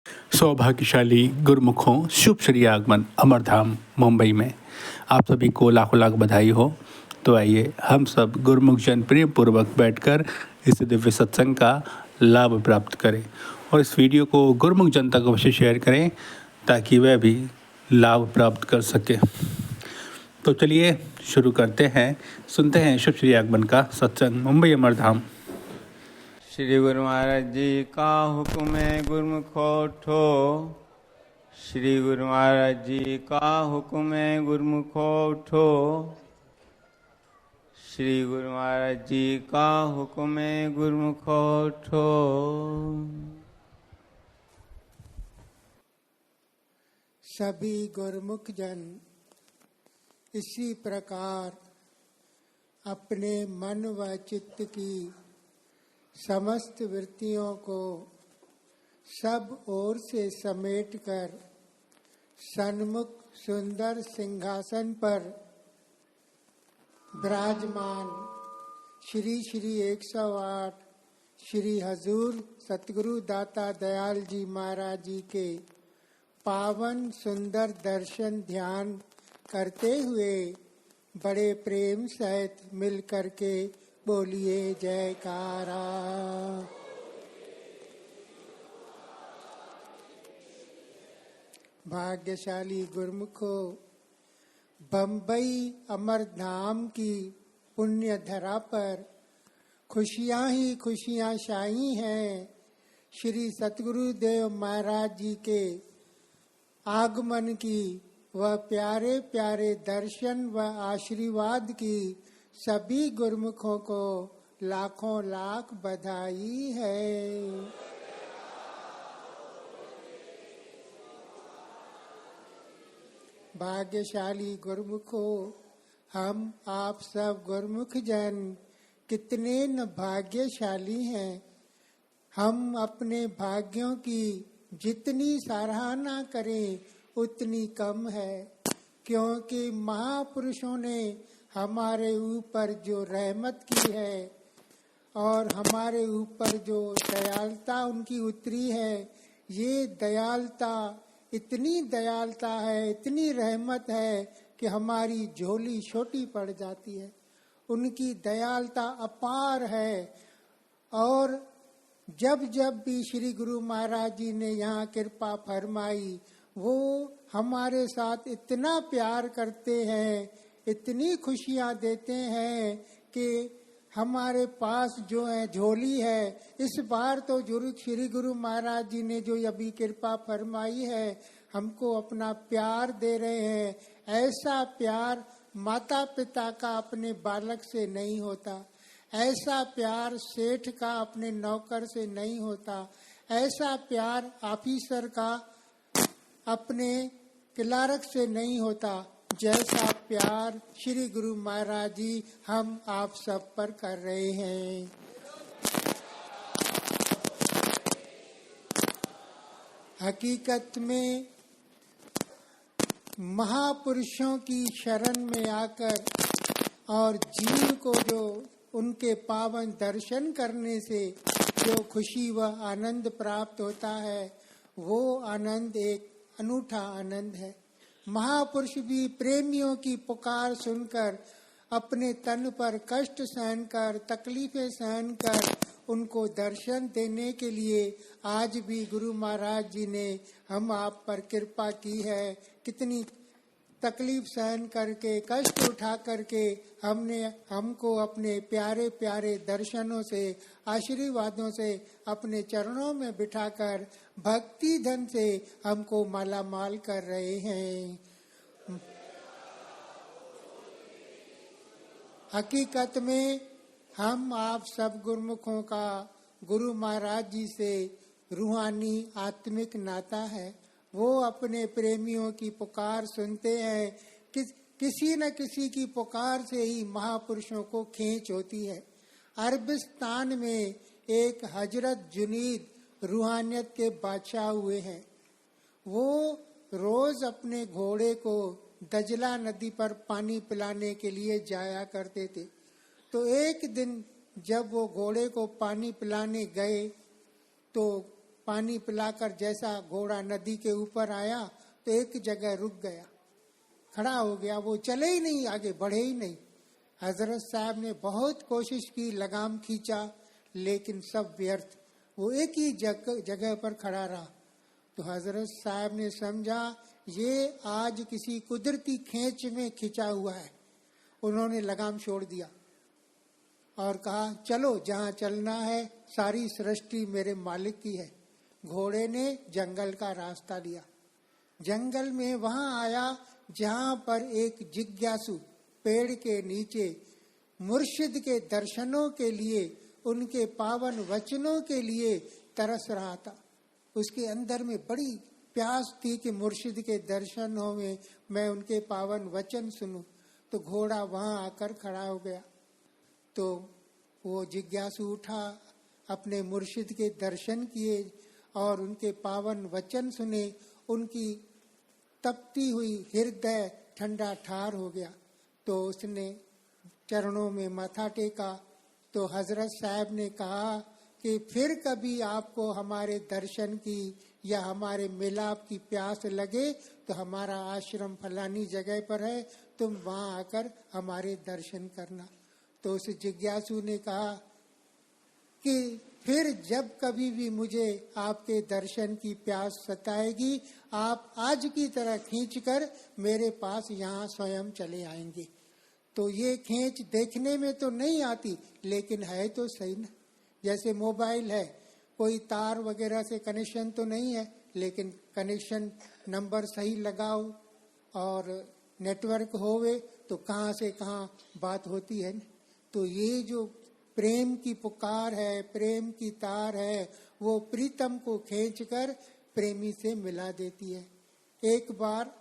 सौभाग्यशाली गुरुमुखों, शुभ श्री आगमन अमरधाम मुंबई में आप सभी को लाखों लाख बधाई हो। तो आइए हम सब गुरुमुख जन प्रेम पूर्वक बैठकर इस दिव्य सत्संग का लाभ प्राप्त करें और इस वीडियो को गुरुमुख जनता को अवश्य शेयर करें ताकि वह भी लाभ प्राप्त कर सके। तो चलिए शुरू करते हैं, सुनते हैं शुभ श्री आगमन का सत्संग मुंबई अमरधाम। श्री गुरु महाराज जी का हुक्म है गुरुमुखो उठो। श्री गुरु महाराज जी का हुक्म है गुरुमुखो उठो। श्री गुरु महाराज जी का हुक्म है गुरुमुखो उठो। सभी गुरुमुख जन इसी प्रकार अपने मन व चित्त की समस्त वृत्तियों को सब ओर से समेटकर सन्मुख सुंदर सिंहासन पर विराजमान श्री श्री 108 श्री हजूर सतगुरु दाता दयाल जी महाराज जी के पावन सुंदर दर्शन ध्यान करते हुए बड़े प्रेम सहित मिल करके बोलिए जयकारा। भाग्यशाली गुरुमुखो, बम्बई अमरधाम की पुण्य धरा पर खुशियां ही खुशियां छाई हैं। श्री सतगुरुदेव महाराज जी के आगमन की व प्यारे प्यारे दर्शन व आशीर्वाद की सभी गुरुमुखों को लाखों लाख बधाई है। भाग्यशाली गुरुमुखों, हम आप सब गुरुमुख जन कितने न भाग्यशाली हैं। हम अपने भाग्यों की जितनी सराहना करें उतनी कम है, क्योंकि महापुरुषों ने हमारे ऊपर जो रहमत की है और हमारे ऊपर जो दयालुता उनकी उतरी है, ये दयालुता इतनी दयालुता है, इतनी रहमत है कि हमारी झोली छोटी पड़ जाती है। उनकी दयालुता अपार है। और जब जब भी श्री गुरु महाराज जी ने यहाँ कृपा फरमाई, वो हमारे साथ इतना प्यार करते हैं, इतनी खुशियाँ देते हैं कि हमारे पास जो है झोली है। इस बार तो श्री गुरु महाराज जी ने जो अभी कृपा फरमाई है, हमको अपना प्यार दे रहे हैं। ऐसा प्यार माता पिता का अपने बालक से नहीं होता, ऐसा प्यार सेठ का अपने नौकर से नहीं होता, ऐसा प्यार ऑफिसर का अपने क्लार्क से नहीं होता, जैसा प्यार श्री गुरु महाराज जी हम आप सब पर कर रहे हैं। हकीकत में महापुरुषों की शरण में आकर और जीव को जो उनके पावन दर्शन करने से जो खुशी व आनंद प्राप्त होता है, वो आनंद एक अनूठा आनंद है। महापुरुष भी प्रेमियों की पुकार सुनकर अपने तन पर कष्ट सहन कर, तकलीफें सहन कर उनको दर्शन देने के लिए आज भी गुरु महाराज जी ने हम आप पर कृपा की है। कितनी तकलीफ सहन करके, कष्ट उठा करके हमको अपने प्यारे प्यारे दर्शनों से, आशीर्वादों से अपने चरणों में बिठाकर भक्ति धन से हमको माला माल कर रहे हैं। हकीकत में हम आप सब गुरुमुखों का गुरु महाराज जी से रूहानी आत्मिक नाता है। वो अपने प्रेमियों की पुकार सुनते हैं। किसी न किसी की पुकार से ही महापुरुषों को खींच होती है। अरबिस्तान में एक हजरत जुनीद रूहानियत के बादशाह हुए हैं। वो रोज अपने घोड़े को दजला नदी पर पानी पिलाने के लिए जाया करते थे। तो एक दिन जब वो घोड़े को पानी पिलाने गए तो पानी पिलाकर जैसा घोड़ा नदी के ऊपर आया तो एक जगह रुक गया, खड़ा हो गया, वो चले ही नहीं, आगे बढ़े ही नहीं। हजरत साहब ने बहुत कोशिश की, लगाम खींचा, लेकिन सब व्यर्थ, वो एक ही जगह पर खड़ा रहा। तो हजरत साहब ने समझा ये आज किसी कुदरती खेच में खिंचा हुआ है। उन्होंने लगाम छोड़ दिया और कहा चलो जहां चलना है, सारी सृष्टि मेरे मालिक की है। घोड़े ने जंगल का रास्ता लिया, जंगल में वहां आया जहां पर एक जिज्ञासु पेड़ के नीचे मुर्शिद के दर्शनों के लिए, उनके पावन वचनों के लिए तरस रहा था। उसके अंदर में बड़ी प्यास थी कि मुर्शिद के दर्शनों में मैं उनके पावन वचन सुनूं। तो घोड़ा वहां आकर खड़ा हो गया। तो वो जिज्ञासु उठा, अपने मुर्शिद के दर्शन किए और उनके पावन वचन सुने। उनकी तपती हुई हृदय ठंडा ठार हो गया। तो उसने चरणों में माथा टेका। तो हजरत साहब ने कहा कि फिर कभी आपको हमारे दर्शन की या हमारे मिलाप की प्यास लगे तो हमारा आश्रम फलानी जगह पर है, तुम वहां आकर हमारे दर्शन करना। तो उस जिज्ञासु ने कहा कि फिर जब कभी भी मुझे आपके दर्शन की प्यास सताएगी, आप आज की तरह खींचकर मेरे पास यहाँ स्वयं चले आएंगे। तो ये खींच देखने में तो नहीं आती, लेकिन है तो सही ना। जैसे मोबाइल है, कोई तार वगैरह से कनेक्शन तो नहीं है, लेकिन कनेक्शन नंबर सही लगाओ और नेटवर्क होवे तो कहाँ से कहाँ बात होती है। तो ये जो प्रेम की पुकार है, प्रेम की तार है, वो प्रीतम को खींचकर प्रेमी से मिला देती है। एक बार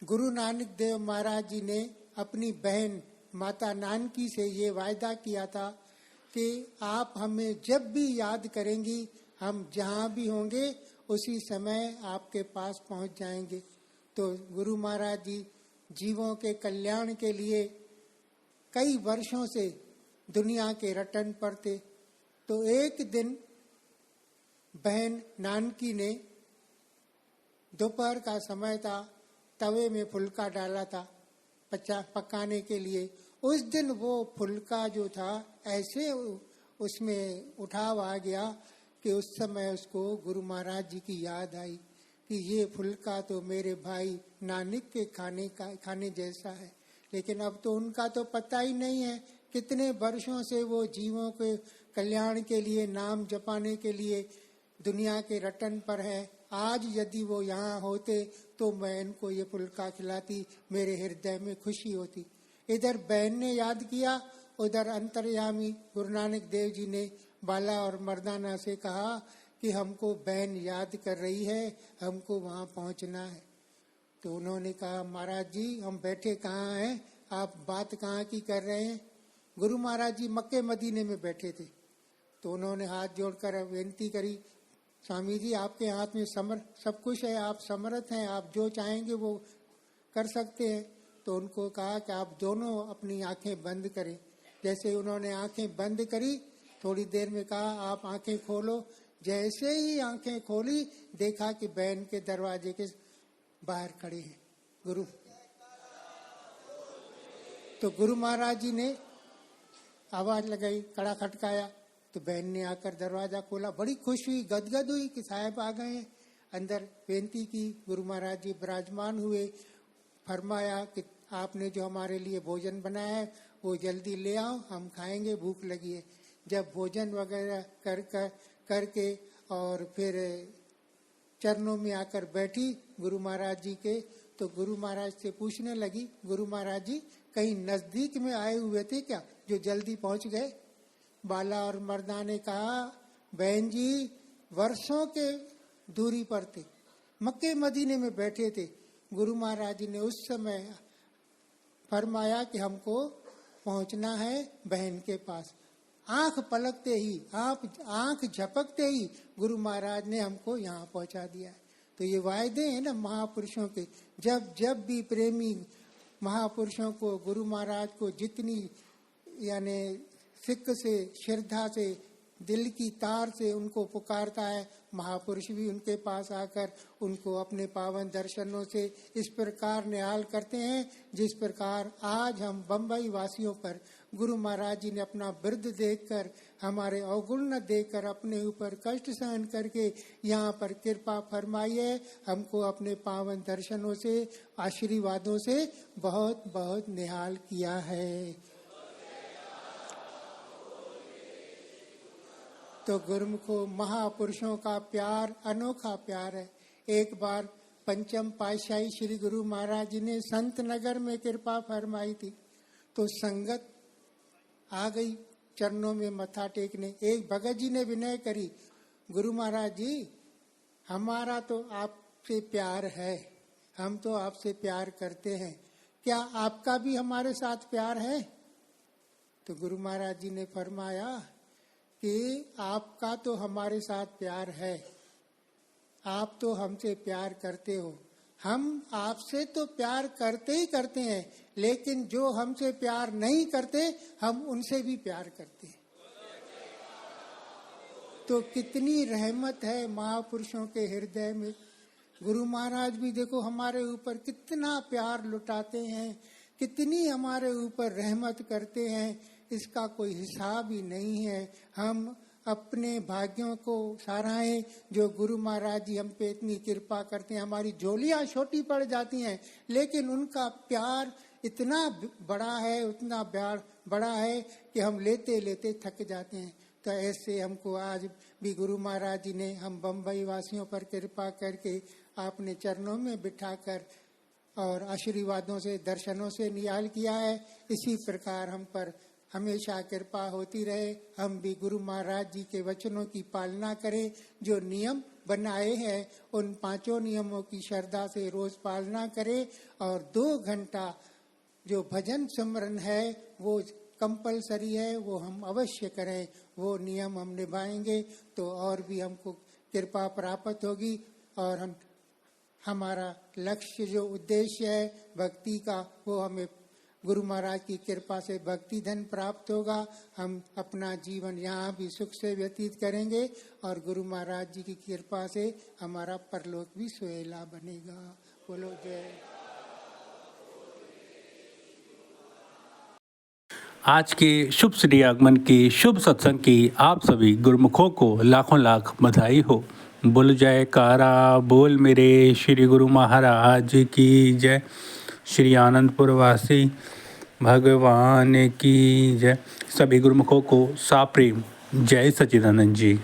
गुरु नानक देव महाराज जी ने अपनी बहन माता नानकी से ये वायदा किया था कि आप हमें जब भी याद करेंगी, हम जहाँ भी होंगे उसी समय आपके पास पहुँच जाएंगे। तो गुरु महाराज जी जीवों के कल्याण के लिए कई वर्षों से दुनिया के रटन पर थे। तो एक दिन बहन नानकी ने, दोपहर का समय था, तवे में फुल्का डाला था पकाने के लिए। उस दिन वो फुल्का जो था ऐसे उसमें उठाव आ गया कि उस समय उसको गुरु महाराज जी की याद आई कि ये फुल्का तो मेरे भाई नानक के खाने जैसा है। लेकिन अब तो उनका तो पता ही नहीं है, कितने वर्षों से वो जीवों के कल्याण के लिए, नाम जपाने के लिए दुनिया के रटन पर है। आज यदि वो यहाँ होते तो मैं इनको ये फुल्का खिलाती, मेरे हृदय में खुशी होती। इधर बहन ने याद किया, उधर अंतर्यामी गुरु नानक देव जी ने बाला और मर्दाना से कहा कि हमको बहन याद कर रही है, हमको वहाँ पहुँचना है। तो उन्होंने कहा महाराज जी हम बैठे कहाँ हैं, आप बात कहाँ की कर रहे हैं। गुरु महाराज जी मक्के मदीने में बैठे थे। तो उन्होंने हाथ जोड़कर विनती करी, स्वामी जी आपके हाथ में सब कुछ है, आप समर्थ हैं, आप जो चाहेंगे वो कर सकते हैं। तो उनको कहा कि आप दोनों अपनी आंखें बंद करें। जैसे उन्होंने आंखें बंद करी, थोड़ी देर में कहा आप आंखें खोलो। जैसे ही आंखें खोली, देखा कि बहन के दरवाजे के बाहर खड़े हैं गुरु। तो गुरु महाराज जी ने आवाज लगाई, कड़ा खटकाया, तो बहन ने आकर दरवाजा खोला। बड़ी खुश हुई, गदगद हुई कि साहब आ गए हैं। अंदर बेनती की, गुरु महाराज जी विराजमान हुए। फरमाया कि आपने जो हमारे लिए भोजन बनाया है वो जल्दी ले आओ, हम खाएंगे, भूख लगी है। जब भोजन वगैरह करके और फिर चरणों में आकर बैठी गुरु महाराज जी के, तो गुरु महाराज से पूछने लगी, गुरु महाराज जी कहीं नजदीक में आए हुए थे क्या जो जल्दी पहुंच गए। बाला और मर्दा ने कहा बहन जी वर्षों के दूरी पर थे, मक्के मदीने में बैठे थे। गुरु महाराज जी ने उस समय फरमाया कि हमको पहुंचना है बहन के पास। आंख पलकते ही, आंख झपकते ही गुरु महाराज ने हमको यहाँ पहुंचा दिया है। तो ये वायदे हैं ना महापुरुषों के। जब भी प्रेमी महापुरुषों को, गुरु महाराज को जितनी यानी सिक्क से, श्रद्धा से दिल की तार से उनको पुकारता है। महापुरुष भी उनके पास आकर उनको अपने पावन दर्शनों से इस प्रकार निहाल करते हैं जिस प्रकार आज हम बम्बई वासियों पर गुरु महाराज जी ने अपना बिरद देखकर, हमारे अवगुण न देखकर अपने ऊपर कष्ट सहन करके यहाँ पर कृपा फरमाई है। हमको अपने पावन दर्शनों से, आशीर्वादों से बहुत बहुत निहाल किया है। तो गुरुमुखों, महापुरुषों का प्यार अनोखा प्यार है। एक बार पंचम पातशाही श्री गुरु महाराज जी ने संत नगर में कृपा फरमाई थी, तो संगत आ गई चरणों में मत्था टेकने। एक भगत जी ने विनय करी, गुरु महाराज जी हमारा तो आपसे प्यार है, हम तो आपसे प्यार करते हैं, क्या आपका भी हमारे साथ प्यार है? तो गुरु महाराज जी ने फरमाया कि आपका तो हमारे साथ प्यार है, आप तो हमसे प्यार करते हो, हम आपसे तो प्यार करते ही करते हैं, लेकिन जो हमसे प्यार नहीं करते हम उनसे भी प्यार करते हैं। तो कितनी रहमत है महापुरुषों के हृदय में। गुरु महाराज भी देखो हमारे ऊपर कितना प्यार लुटाते हैं, कितनी हमारे ऊपर रहमत करते हैं, इसका कोई हिसाब ही नहीं है। हम अपने भाग्यों को सराहें जो गुरु महाराज जी हम पे इतनी कृपा करते हैं। हमारी झोलियां छोटी पड़ जाती हैं, लेकिन उनका प्यार इतना बड़ा है, उतना प्यार बड़ा है कि हम लेते लेते थक जाते हैं। तो ऐसे हमको आज भी गुरु महाराज जी ने हम बम्बई वासियों पर कृपा करके आपने चरणों में बिठाकर और आशीर्वादों से, दर्शनों से निहाल किया है। इसी प्रकार हम पर हमेशा कृपा होती रहे। हम भी गुरु महाराज जी के वचनों की पालना करें, जो नियम बनाए हैं उन 5 नियमों की श्रद्धा से रोज पालना करें, और 2 घंटा जो भजन सिमरन है वो कंपलसरी है, वो हम अवश्य करें। वो नियम हम निभाएंगे तो और भी हमको कृपा प्राप्त होगी, और हमारा लक्ष्य जो उद्देश्य है भक्ति का, वो हमें गुरु महाराज की कृपा से भक्ति धन प्राप्त होगा। हम अपना जीवन यहाँ भी सुख से व्यतीत करेंगे, और गुरु महाराज जी की कृपा से हमारा परलोक भी सुहेला बनेगा। बोलो जय। आज के शुभ श्री आगमन की शुभ सत्संग की आप सभी गुरुमुखों को लाखों लाख बधाई हो। बोल जयकारा बोल मेरे श्री गुरु महाराज की जय। श्री आनंदपुर वासी भगवान की जय। सभी गुरुमुखों को साप्रेम जय सच्चिदानंद जी।